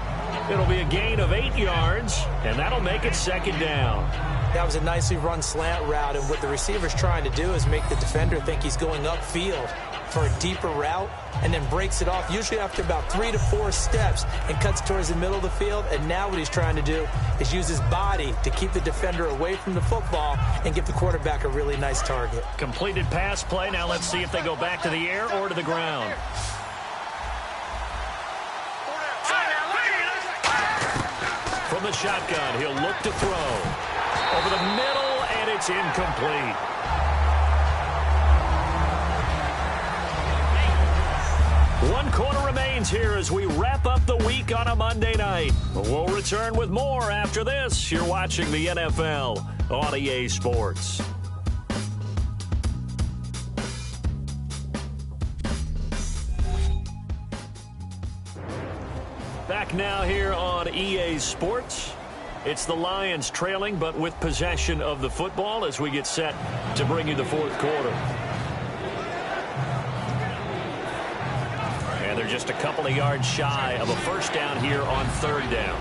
It'll be a gain of 8 yards, and that'll make it second down. That was a nicely run slant route, and what the receiver's trying to do is make the defender think he's going upfield for a deeper route, and then breaks it off, usually after about 3 to 4 steps, and cuts towards the middle of the field. And now what he's trying to do is use his body to keep the defender away from the football and give the quarterback a really nice target. Completed pass play. Now let's see if they go back to the air or to the ground. From the shotgun, he'll look to throw. Over the middle, and it's incomplete. One quarter remains here as we wrap up the week on a Monday night. We'll return with more after this. You're watching the NFL on EA Sports. Back now here on EA Sports. It's the Lions trailing, but with possession of the football as we get set to bring you the fourth quarter. And they're just a couple of yards shy of a first down here on third down.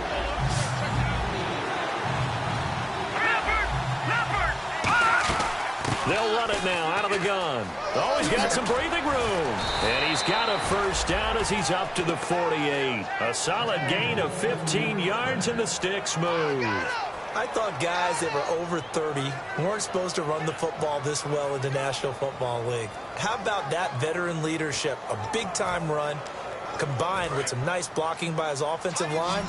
They'll run it now out of the gun. Oh, he's got some breathing room. And he's got a first down as he's up to the 48. A solid gain of 15 yards, and the sticks move. I thought guys that were over 30 weren't supposed to run the football this well in the National Football League. How about that veteran leadership? A big-time run combined with some nice blocking by his offensive line,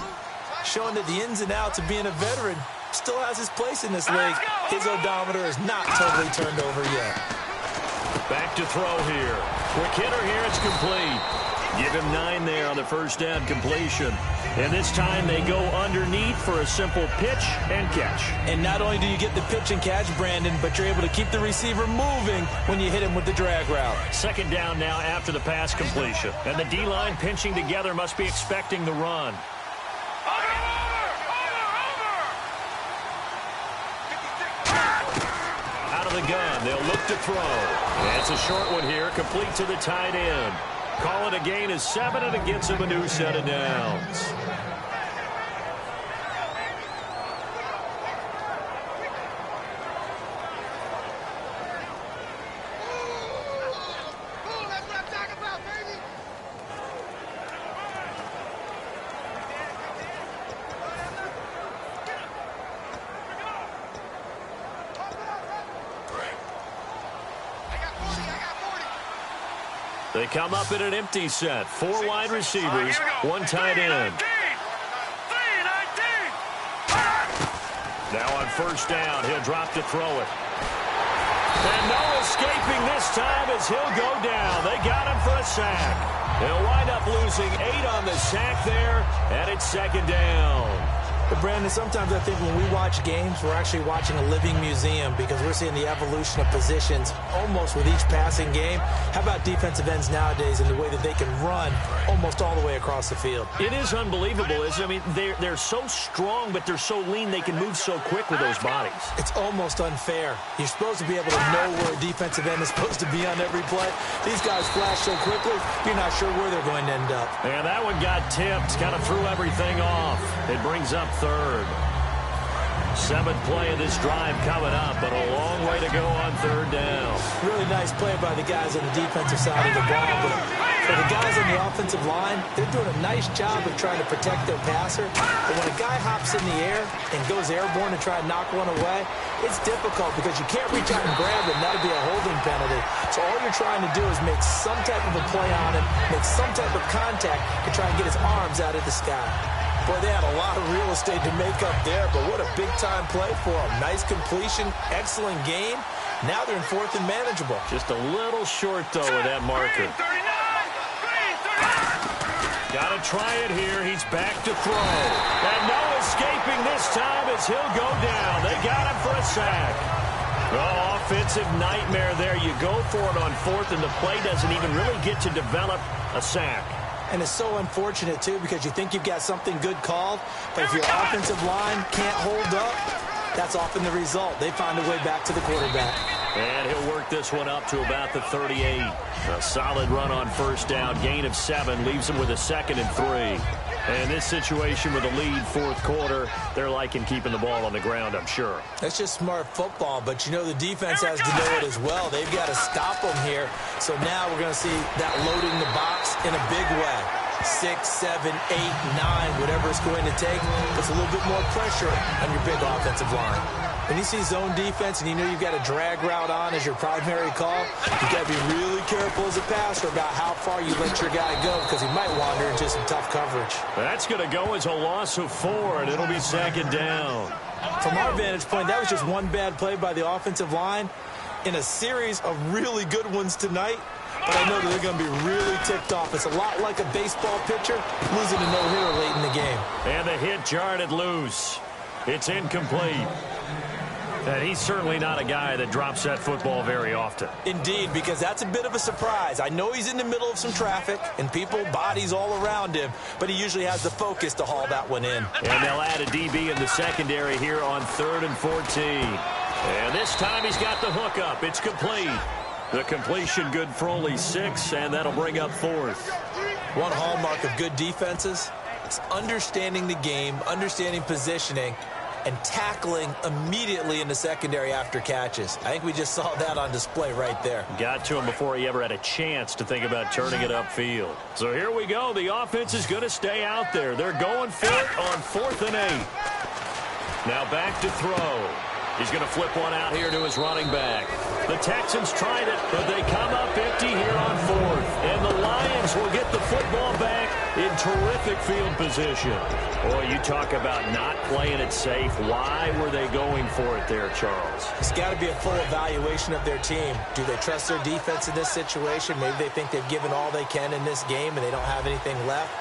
showing that the ins and outs of being a veteran still has his place in this league. His odometer is not totally turned over yet. Back to throw here. Quick hitter here, it's complete. Give him 9 there on the first down completion. And this time they go underneath for a simple pitch and catch. And not only do you get the pitch and catch, Brandon, but you're able to keep the receiver moving when you hit him with the drag route. Second down now after the pass completion. And the D-line pinching together must be expecting the run. Out of the gun, they'll look to throw. And it's a short one here, complete to the tight end. Call it a gain of 7, and it gets him a new set of downs. They come up in an empty set. 4 wide receivers, 1 tight end. Now on first down, he'll drop to throw it. And no escaping this time as he'll go down. They got him for a sack. They'll wind up losing 8 on the sack there, and it's second down. But Brandon, sometimes I think when we watch games, we're actually watching a living museum because we're seeing the evolution of positions almost with each passing game. How about defensive ends nowadays and the way that they can run almost all the way across the field? It is unbelievable, isn't it? I mean, they're so strong, but they're so lean they can move so quick with those bodies. It's almost unfair. You're supposed to be able to know where a defensive end is supposed to be on every play. These guys flash so quickly, you're not sure where they're going to end up. And that one got tipped, kind of threw everything off. It brings up third. 7th play of this drive coming up, but a long way to go on third down. Really nice play by the guys on the defensive side of the ball, but Well, the guys on the offensive line, they're doing a nice job of trying to protect their passer. But when a guy hops in the air and goes airborne to try and knock one away, it's difficult because you can't reach out and grab him. That'll be a holding penalty. So all you're trying to do is make some type of a play on him, make some type of contact to try and get his arms out of the sky. Boy, they had a lot of real estate to make up there, but what a big-time play for them. Nice completion, excellent game. Now they're in fourth and manageable. Just a little short, though, with that marker. Got to try it here. He's back to throw. And no escaping this time as he'll go down. They got him for a sack. Oh, offensive nightmare there. You go for it on fourth, and the play doesn't even really get to develop a sack. And it's so unfortunate, too, because you think you've got something good called, but if your offensive line can't hold up, that's often the result. They find a way back to the quarterback. And he'll work this one up to about the 38. A solid run on first down. Gain of 7 leaves him with a 2nd and 3. And this situation with a lead fourth quarter, they're liking keeping the ball on the ground, I'm sure. That's just smart football, but you know the defense has to know it as well. They've got to stop them here. So now we're going to see that loading the box in a big way. 6, 7, 8, 9, whatever it's going to take, puts a little bit more pressure on your big offensive line. When you see zone defense and you know you've got a drag route on as your primary call, you've got to be really careful as a passer about how far you let your guy go because he might wander into some tough coverage. That's going to go as a loss of 4, and it'll be 2nd down. From our vantage point, that was just one bad play by the offensive line in a series of really good ones tonight. But I know that they're going to be really ticked off. It's a lot like a baseball pitcher losing a no-hitter late in the game. And the hit jarred it loose. It's incomplete. And he's certainly not a guy that drops that football very often. Indeed, because that's a bit of a surprise. I know he's in the middle of some traffic and people, bodies all around him, but he usually has the focus to haul that one in. And they'll add a DB in the secondary here on 3rd and 14. And this time he's got the hook up. It's complete. The completion good for only 6, and that'll bring up 4th. One hallmark of good defenses is understanding the game, understanding positioning, and tackling immediately in the secondary after catches. I think we just saw that on display right there. Got to him before he ever had a chance to think about turning it upfield. So here we go. The offense is going to stay out there. They're going for it on 4th and 8. Now back to throw. He's going to flip one out here to his running back. The Texans tried it, but they come up empty here on 4th. And the Lions will get the football back in terrific field position. Boy, you talk about not playing it safe. Why were they going for it there, Charles? It's got to be a full evaluation of their team. Do they trust their defense in this situation? Maybe they think they've given all they can in this game and they don't have anything left.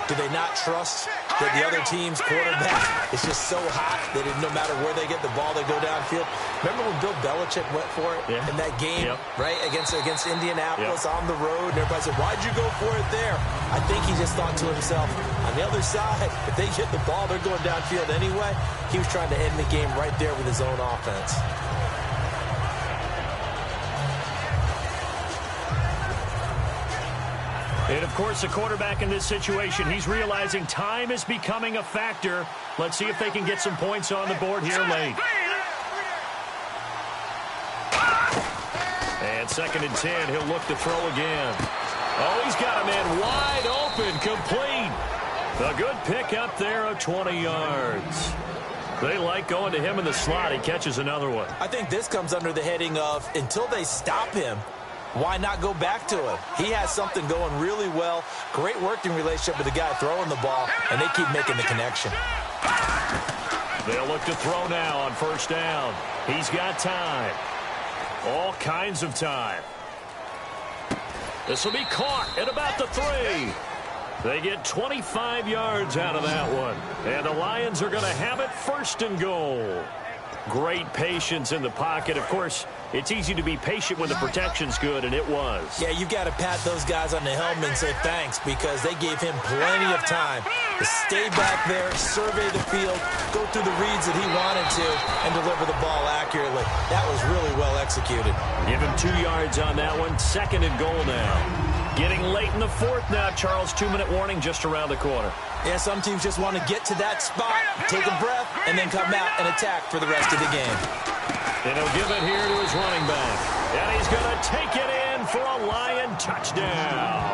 Do they not trust that the other team's quarterback is just so hot that no matter where they get the ball, they go downfield? Remember when Bill Belichick went for it in that game, right, against Indianapolis on the road? And everybody said, why'd you go for it there? I think he just thought to himself, on the other side, if they get the ball, they're going downfield anyway. He was trying to end the game right there with his own offense. And, of course, the quarterback in this situation, he's realizing time is becoming a factor. Let's see if they can get some points on the board here late. And 2nd and 10, he'll look to throw again. Oh, he's got a man wide open, complete. A good pick up there of 20 yards. They like going to him in the slot. He catches another one. I think this comes under the heading of until they stop him, why not go back to him? He has something going really well. Great working relationship with the guy throwing the ball, and they keep making the connection. They'll look to throw now on 1st down. He's got time. All kinds of time. This will be caught at about the 3. They get 25 yards out of that one. And the Lions are going to have it 1st and goal. Great patience in the pocket. Of course, it's easy to be patient when the protection's good, and it was. Yeah, you got to pat those guys on the helmet and say thanks because they gave him plenty of time to stay back there, survey the field, go through the reads that he wanted to, and deliver the ball accurately. That was really well executed. Give him 2 yards on that one. 2nd and goal now. Getting late in the 4th now, Charles. 2-minute warning just around the corner. Yeah, some teams just want to get to that spot, take a breath, and then come out and attack for the rest of the game. And he'll give it here to his running back. And he's going to take it in for a Lion touchdown.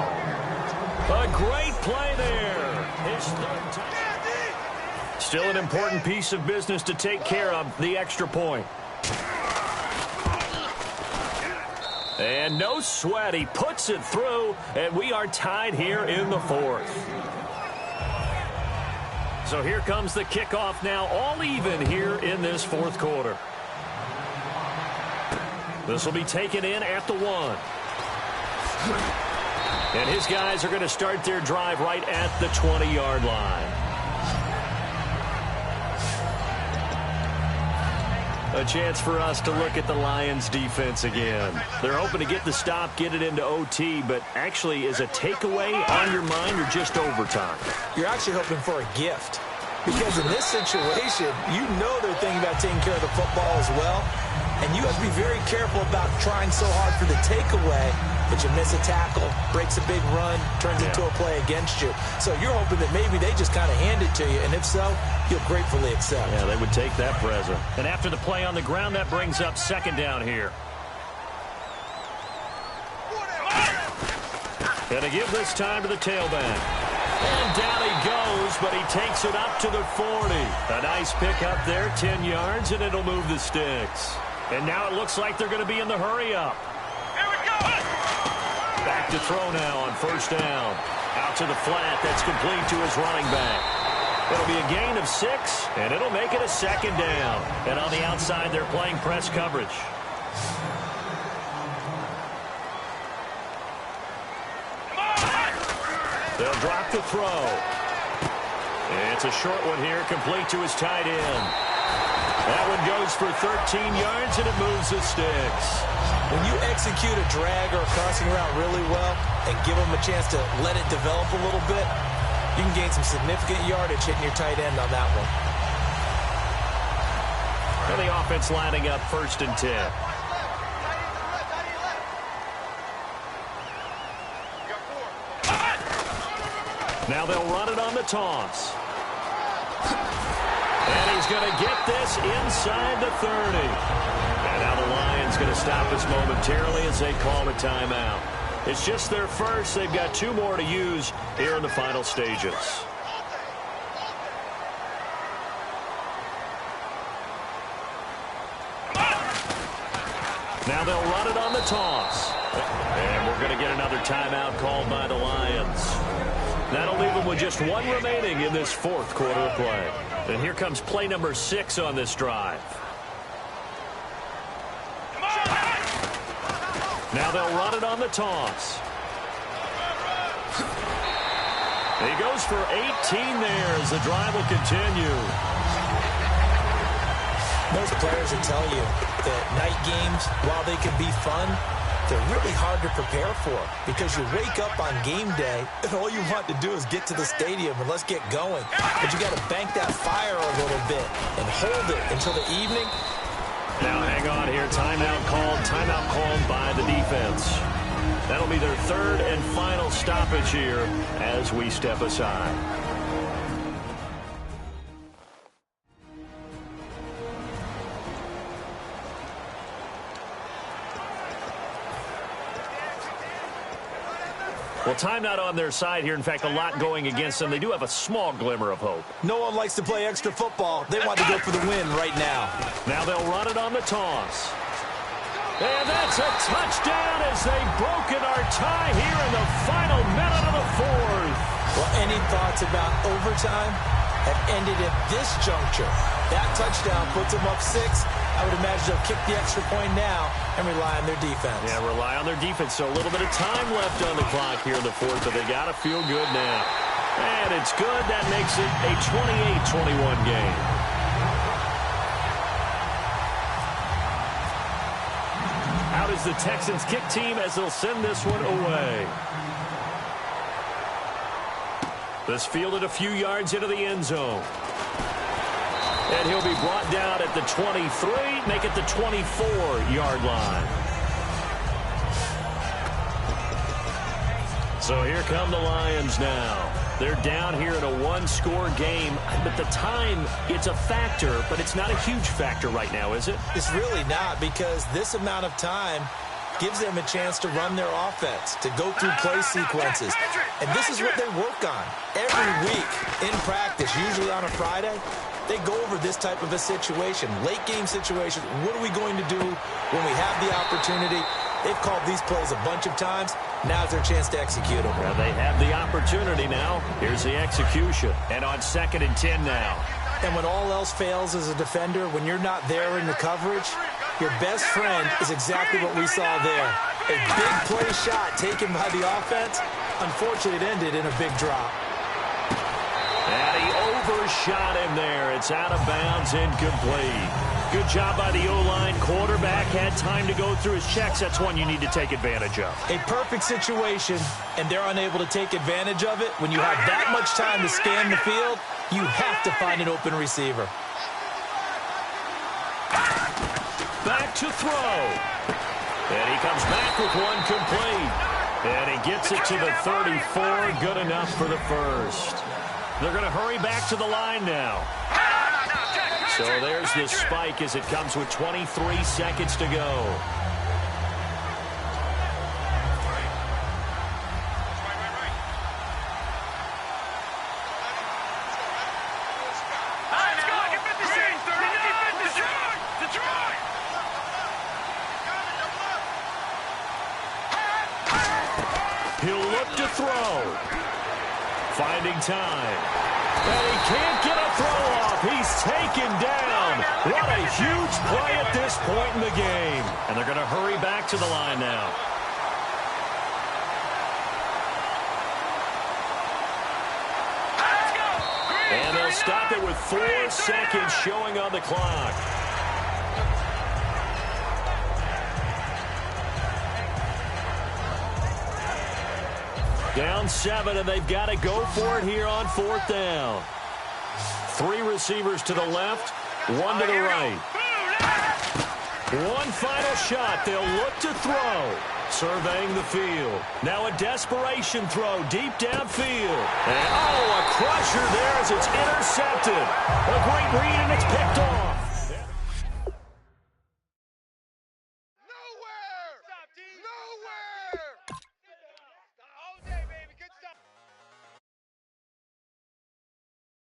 A great play there. His third time. Still an important piece of business to take care of, the extra point. And no sweat. He puts it through, and we are tied here in the fourth. So here comes the kickoff now, all even here in this fourth quarter. This will be taken in at the 1. And his guys are going to start their drive right at the 20-yard line. A chance for us to look at the Lions defense again. They're hoping to get the stop, get it into OT, but actually is a takeaway on your mind or just overtime? You're actually hoping for a gift. Because in this situation, you know they're thinking about taking care of the football as well. And you have to be very careful about trying so hard for the takeaway that you miss a tackle, breaks a big run, turns into a play against you. So you're hoping that maybe they just kind of hand it to you, and if so, you'll gratefully accept. Yeah, they would take that present. And after the play on the ground, that brings up second down here. And to give this time to the tailback. And down he goes, but he takes it up to the 40. A nice pick up there, 10 yards, and it'll move the sticks. And now it looks like they're going to be in the hurry-up. Here we go! Back to throw now on first down. Out to the flat. That's complete to his running back. It'll be a gain of 6, and it'll make it a second down. And on the outside, they're playing press coverage. They'll drop the throw. It's a short one here, complete to his tight end. That one goes for 13 yards, and it moves the sticks. When you execute a drag or a crossing route really well and give them a chance to let it develop a little bit, you can gain some significant yardage hitting your tight end on that one. And the offense lining up 1st and 10. Now they'll run it on the toss. And he's going to get this inside the 30. And now the Lions going to stop this momentarily as they call a timeout. It's just their first. They've got 2 more to use here in the final stages. Now they'll run it on the toss. And we're going to get another timeout called by the Lions. That'll leave them with just 1 remaining in this 4th quarter of play. And here comes play number 6 on this drive. Now they'll run it on the toss. He goes for 18 there as the drive will continue. Most players will tell you that night games, while they can be fun, they're really hard to prepare for because you wake up on game day and all you want to do is get to the stadium and let's get going. But you got to bank that fire a little bit and hold it until the evening. Now hang on here. Timeout called by the defense. That'll be their 3rd and final stoppage here as we step aside. Well, timeout on their side here. In fact, a lot going against them. They do have a small glimmer of hope. No one likes to play extra football. They want to go for the win right now. Now they'll run it on the toss. And that's a touchdown as they've broken our tie here in the final minute of the 4th. Well, any thoughts about overtime have ended at this juncture. That touchdown puts them up 6. I would imagine they'll kick the extra point now and rely on their defense. Yeah, rely on their defense. So a little bit of time left on the clock here in the 4th, but they got to feel good now. And it's good. That makes it a 28-21 game. Out is the Texans kick team as they'll send this one away. This fielded a few yards into the end zone. And he'll be brought down at the 23, make it the 24-yard line. So here come the Lions now. They're down here in a 1-score game, but the time, it's a factor, but it's not a huge factor right now, is it? It's really not, because this amount of time gives them a chance to run their offense, to go through play sequences. And this is what they work on every week in practice, usually on a Friday. They go over this type of a situation, late-game situation. What are we going to do when we have the opportunity? They've called these plays a bunch of times. Now's their chance to execute them. Well, they have the opportunity now. Here's the execution. And on 2nd and 10 now. And when all else fails as a defender, when you're not there in the coverage, your best friend is exactly what we saw there. A big play shot taken by the offense. Unfortunately, it ended in a big drop. And he overshot him there. It's out of bounds, incomplete. Good job by the O-line. Quarterback had time to go through his checks. That's one you need to take advantage of. A perfect situation, and they're unable to take advantage of it. When you have that much time to scan the field, you have to find an open receiver. Back to throw. And he comes back with one complete. And he gets it to the 34. Good enough for the first. They're going to hurry back to the line now. So there's the spike as it comes with 23 seconds to go. He'll look to throw. Finding time. And he can't get a throw off. He's taken down. What a huge play at this point in the game. And they're going to hurry back to the line now. And they'll stop it with 4 seconds showing on the clock. Down 7, and they've got to go for it here on 4th down. 3 receivers to the left, 1 to the right. One final shot. They'll look to throw. Surveying the field. Now a desperation throw deep downfield. And, a crusher there as it's intercepted. A great read, and it's picked off.